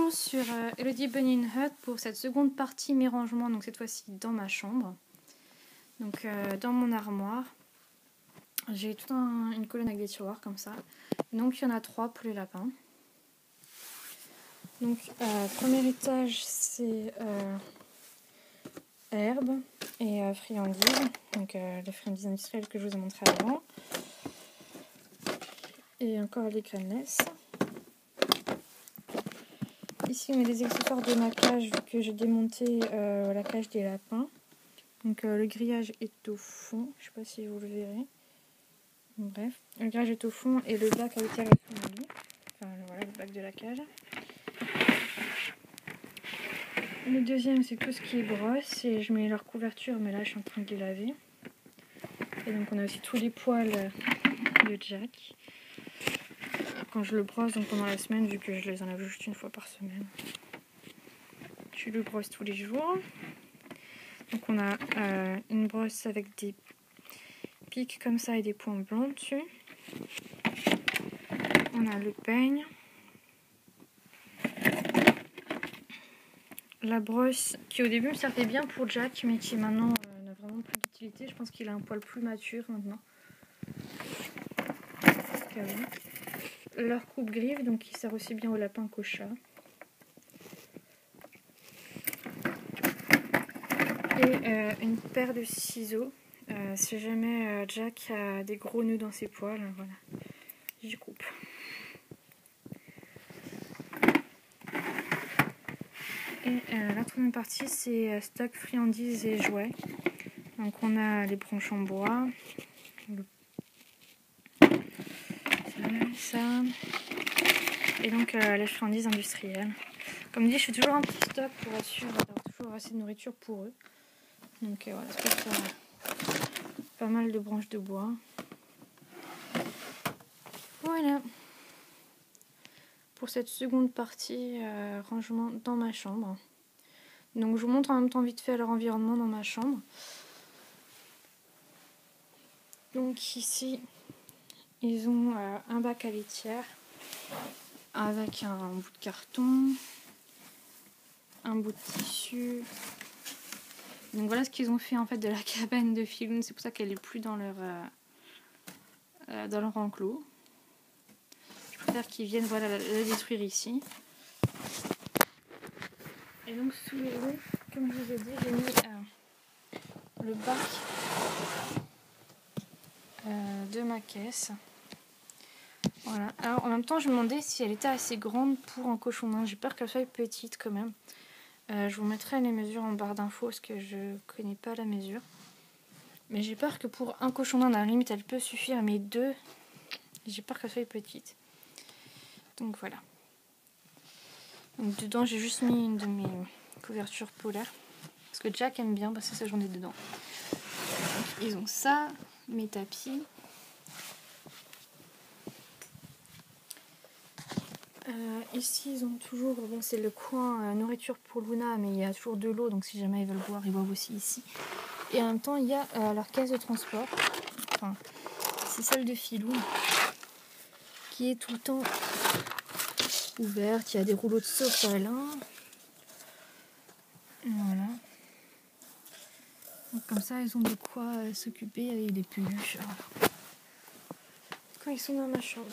retour sur Elodie Bunny Hut pour cette seconde partie mes rangements, donc cette fois-ci dans ma chambre. Donc dans mon armoire, j'ai toute une colonne avec des tiroirs comme ça. Donc il y en a 3 pour les lapins. Donc premier étage c'est herbes et friandises, donc les friandises industrielles que je vous ai montré avant. Et encore les grainless. Ici on met des accessoires de ma cage vu que j'ai démonté la cage des lapins. Donc le grillage est au fond, je sais pas si vous le verrez. Bref, le grillage est au fond et le bac a été avec mon lit. Enfin voilà, le bac de la cage. Le deuxième c'est tout ce qui est brosse et je mets leur couverture, mais là je suis en train de les laver. Et donc on a aussi tous les poils de Jack. Quand je le brosse donc pendant la semaine, vu que je les enlève juste une fois par semaine. Je le brosse tous les jours. Donc on a une brosse avec des pics comme ça et des points blancs dessus. On a le peigne. La brosse qui au début me servait bien pour Jack, mais qui maintenant n'a vraiment plus d'utilité. Je pense qu'il a un poil plus mature maintenant. Leur coupe-griffe, donc qui sert aussi bien au lapin qu'au chat. Et une paire de ciseaux. Si jamais Jack a des gros nœuds dans ses poils, voilà, j'y coupe. Et la troisième partie, c'est stock, friandises et jouets. Donc on a les branches en bois, ça, et donc les friandises industrielles. Comme dit, je fais toujours un petit stock pour être sûr d'avoir toujours assez de nourriture pour eux. Donc voilà, c'est pas mal de branches de bois. Voilà. Pour cette seconde partie, rangement dans ma chambre. Donc je vous montre en même temps vite fait leur environnement dans ma chambre. Donc ici, ils ont un bac à litière avec un bout de carton, un bout de tissu. Donc voilà ce qu'ils ont fait en fait de la cabane de Filoun. C'est pour ça qu'elle est plus dans leur enclos. Je préfère qu'ils viennent voilà, la détruire ici. Et donc sous les roues, comme je vous ai dit, j'ai mis le bac de ma caisse. Voilà. Alors en même temps je me demandais si elle était assez grande pour un cochon nain. J'ai peur qu'elle soit petite quand même. Je vous mettrai les mesures en barre d'infos parce que je connais pas la mesure. Mais j'ai peur que pour un cochon nain, à la limite elle peut suffire, mais 2, j'ai peur qu'elle soit petite. Donc voilà. Donc dedans j'ai juste mis une de mes couvertures polaires. Parce que Jack aime bien passer sa journée dedans. Donc, ils ont ça, mes tapis. Ici ils ont toujours, bon c'est le coin nourriture pour Luna, mais il y a toujours de l'eau, donc si jamais ils veulent boire, ils boivent aussi ici. Et en même temps il y a leur caisse de transport, enfin c'est celle de Filou, qui est tout le temps ouverte, il y a des rouleaux de sopalin. Voilà. Donc comme ça ils ont de quoi s'occuper avec des peluches. Quand ils sont dans ma chambre.